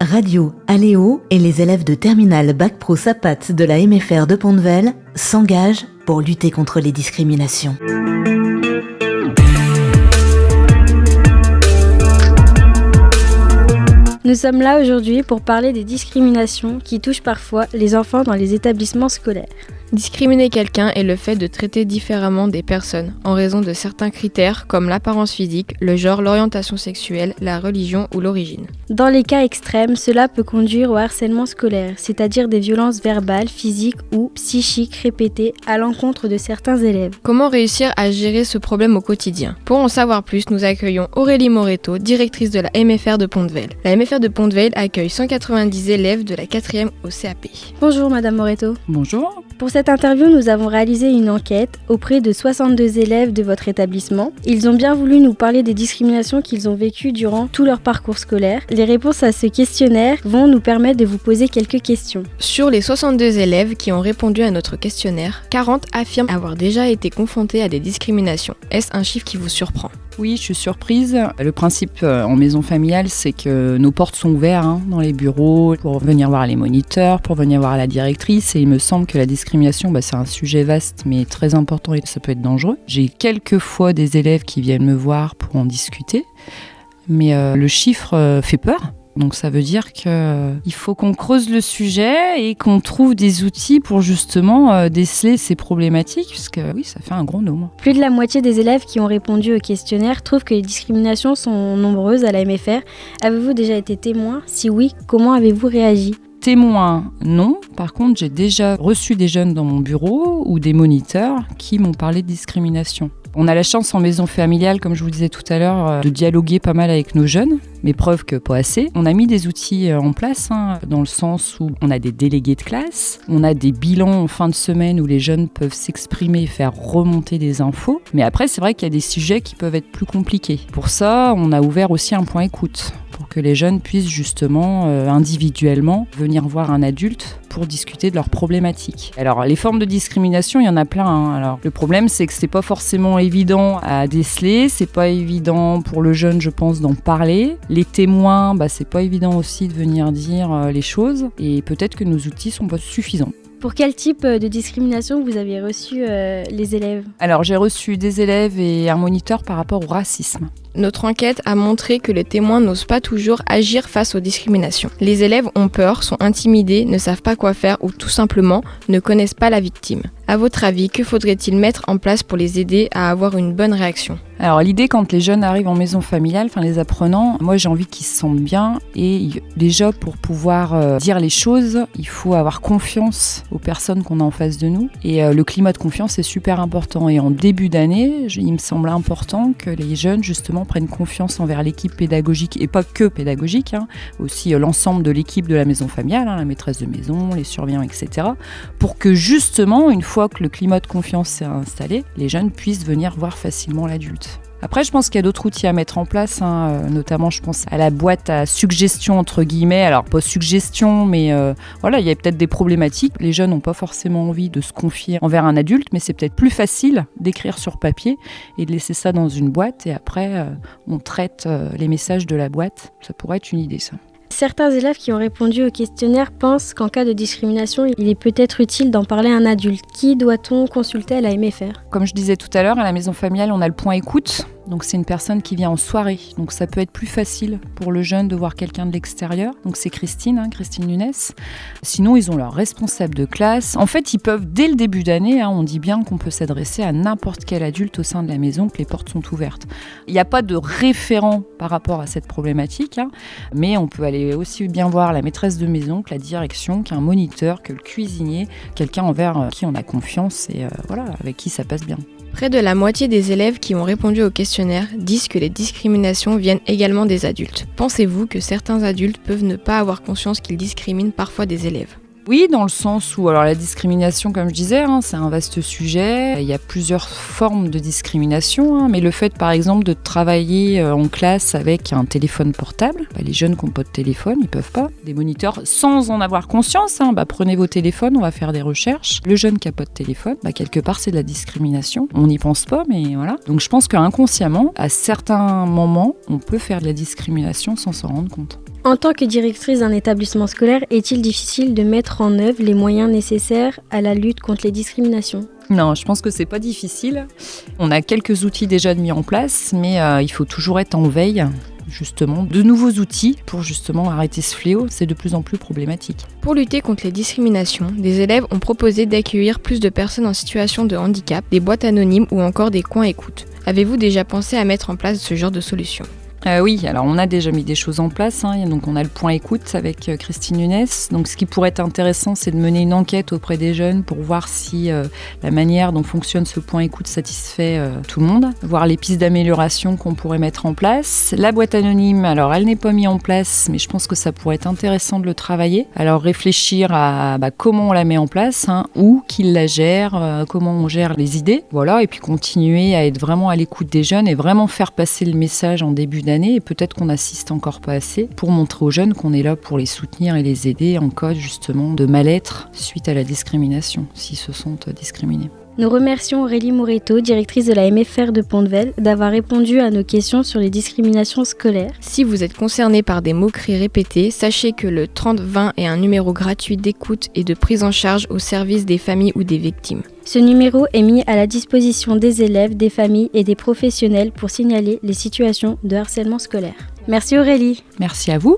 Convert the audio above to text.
Radio Aléo et les élèves de terminale Bac Pro SAPAT de la MFR de Pont-de-Vel s'engagent pour lutter contre les discriminations. Nous sommes là aujourd'hui pour parler des discriminations qui touchent parfois les enfants dans les établissements scolaires. Discriminer quelqu'un est le fait de traiter différemment des personnes en raison de certains critères comme l'apparence physique, le genre, l'orientation sexuelle, la religion ou l'origine. Dans les cas extrêmes, cela peut conduire au harcèlement scolaire, c'est-à-dire des violences verbales, physiques ou psychiques répétées à l'encontre de certains élèves. Comment réussir à gérer ce problème au quotidien ? Pour en savoir plus, nous accueillons Aurélie Moreto, directrice de la MFR de Pont-de-Vel. La MFR de Pont-de-Vel accueille 190 élèves de la 4e au CAP. Bonjour Madame Moreto. Bonjour. Pour cette interview, nous avons réalisé une enquête auprès de 62 élèves de votre établissement. Ils ont bien voulu nous parler des discriminations qu'ils ont vécues durant tout leur parcours scolaire. Les réponses à ce questionnaire vont nous permettre de vous poser quelques questions. Sur les 62 élèves qui ont répondu à notre questionnaire, 40 affirment avoir déjà été confrontés à des discriminations. Est-ce un chiffre qui vous surprend ? Oui, je suis surprise. Le principe en maison familiale, c'est que nos portes sont ouvertes dans les bureaux pour venir voir les moniteurs, pour venir voir la directrice. Et il me semble que la discrimination, c'est un sujet vaste mais très important et ça peut être dangereux. J'ai quelques fois des élèves qui viennent me voir pour en discuter. Mais le chiffre fait peur. Donc ça veut dire qu'il faut qu'on creuse le sujet et qu'on trouve des outils pour justement déceler ces problématiques, puisque oui, ça fait un gros nombre. Plus de la moitié des élèves qui ont répondu au questionnaire trouvent que les discriminations sont nombreuses à la MFR. Avez-vous déjà été témoin ? Si oui, comment avez-vous réagi ? Témoin, non. Par contre, j'ai déjà reçu des jeunes dans mon bureau ou des moniteurs qui m'ont parlé de discrimination. On a la chance en maison familiale, comme je vous disais tout à l'heure, de dialoguer pas mal avec nos jeunes, mais preuve que pas assez. On a mis des outils en place, dans le sens où on a des délégués de classe, on a des bilans en fin de semaine où les jeunes peuvent s'exprimer et faire remonter des infos. Mais après, c'est vrai qu'il y a des sujets qui peuvent être plus compliqués. Pour ça, on a ouvert aussi un point écoute, pour que les jeunes puissent justement, individuellement, venir voir un adulte pour discuter de leurs problématiques. Alors, les formes de discrimination, il y en a plein. Alors, le problème, c'est que c'est pas forcément évident à déceler, c'est pas évident pour le jeune, je pense, d'en parler. Les témoins, c'est pas évident aussi de venir dire les choses, et peut-être que nos outils sont pas suffisants. Pour quel type de discrimination vous avez reçu les élèves ? Alors, j'ai reçu des élèves et un moniteur par rapport au racisme. Notre enquête a montré que les témoins n'osent pas toujours agir face aux discriminations. Les élèves ont peur, sont intimidés, ne savent pas quoi faire ou tout simplement ne connaissent pas la victime. À votre avis, que faudrait-il mettre en place pour les aider à avoir une bonne réaction ? Alors l'idée, quand les jeunes arrivent en maison familiale, les apprenants, moi j'ai envie qu'ils se sentent bien, et déjà pour pouvoir dire les choses, il faut avoir confiance aux personnes qu'on a en face de nous, et le climat de confiance est super important. Et en début d'année, il me semble important que les jeunes justement prennent confiance envers l'équipe pédagogique, et pas que pédagogique, aussi l'ensemble de l'équipe de la maison familiale, la maîtresse de maison, les surveillants, etc. Pour que justement, une fois que le climat de confiance s'est installé, les jeunes puissent venir voir facilement l'adulte. Après, je pense qu'il y a d'autres outils à mettre en place, notamment je pense à la boîte à suggestions entre guillemets. Alors pas suggestion, mais il y a peut-être des problématiques. Les jeunes n'ont pas forcément envie de se confier envers un adulte, mais c'est peut-être plus facile d'écrire sur papier et de laisser ça dans une boîte, et après on traite les messages de la boîte. Ça pourrait être une idée, ça. Certains élèves qui ont répondu au questionnaire pensent qu'en cas de discrimination, il est peut-être utile d'en parler à un adulte. Qui doit-on consulter à la MFR ? Comme je disais tout à l'heure, à la maison familiale, on a le point écoute. Donc c'est une personne qui vient en soirée. Donc ça peut être plus facile pour le jeune de voir quelqu'un de l'extérieur. Donc c'est Christine Nunes. Sinon, ils ont leur responsable de classe. En fait, ils peuvent, dès le début d'année, on dit bien qu'on peut s'adresser à n'importe quel adulte au sein de la maison, que les portes sont ouvertes. Il n'y a pas de référent par rapport à cette problématique, mais on peut aller aussi bien voir la maîtresse de maison que la direction, qu'un moniteur, que le cuisinier, quelqu'un envers qui on a confiance et avec qui ça passe bien. Près de la moitié des élèves qui ont répondu au questionnaire disent que les discriminations viennent également des adultes. Pensez-vous que certains adultes peuvent ne pas avoir conscience qu'ils discriminent parfois des élèves ? Oui, dans le sens où alors la discrimination, comme je disais, c'est un vaste sujet. Il y a plusieurs formes de discrimination, mais le fait, par exemple, de travailler en classe avec un téléphone portable, les jeunes qui n'ont pas de téléphone, ils peuvent pas. Des moniteurs, sans en avoir conscience, prenez vos téléphones, on va faire des recherches. Le jeune qui n'a pas de téléphone, quelque part, c'est de la discrimination. On n'y pense pas, mais voilà. Donc je pense qu'inconsciemment, à certains moments, on peut faire de la discrimination sans s'en rendre compte. En tant que directrice d'un établissement scolaire, est-il difficile de mettre en œuvre les moyens nécessaires à la lutte contre les discriminations ? Non, je pense que c'est pas difficile. On a quelques outils déjà mis en place, mais il faut toujours être en veille, justement, de nouveaux outils pour justement arrêter ce fléau. C'est de plus en plus problématique. Pour lutter contre les discriminations, des élèves ont proposé d'accueillir plus de personnes en situation de handicap, des boîtes anonymes ou encore des coins écoute. Avez-vous déjà pensé à mettre en place ce genre de solution ? Oui, alors on a déjà mis des choses en place. Donc on a le point écoute avec Christine Nunes. Donc ce qui pourrait être intéressant, c'est de mener une enquête auprès des jeunes pour voir si la manière dont fonctionne ce point écoute satisfait tout le monde. Voir les pistes d'amélioration qu'on pourrait mettre en place. La boîte anonyme, alors elle n'est pas mise en place, mais je pense que ça pourrait être intéressant de le travailler. Alors réfléchir à comment on la met en place, où, qui la gère, comment on gère les idées. Voilà, et puis continuer à être vraiment à l'écoute des jeunes et vraiment faire passer le message en début d'année, et peut-être qu'on n'assiste encore pas assez pour montrer aux jeunes qu'on est là pour les soutenir et les aider en cas justement de mal-être suite à la discrimination, s'ils se sentent discriminés. Nous remercions Aurélie Moreto, directrice de la MFR de Pont-de-Vel, d'avoir répondu à nos questions sur les discriminations scolaires. Si vous êtes concerné par des moqueries répétées, sachez que le 3020 est un numéro gratuit d'écoute et de prise en charge au service des familles ou des victimes. Ce numéro est mis à la disposition des élèves, des familles et des professionnels pour signaler les situations de harcèlement scolaire. Merci Aurélie. Merci à vous.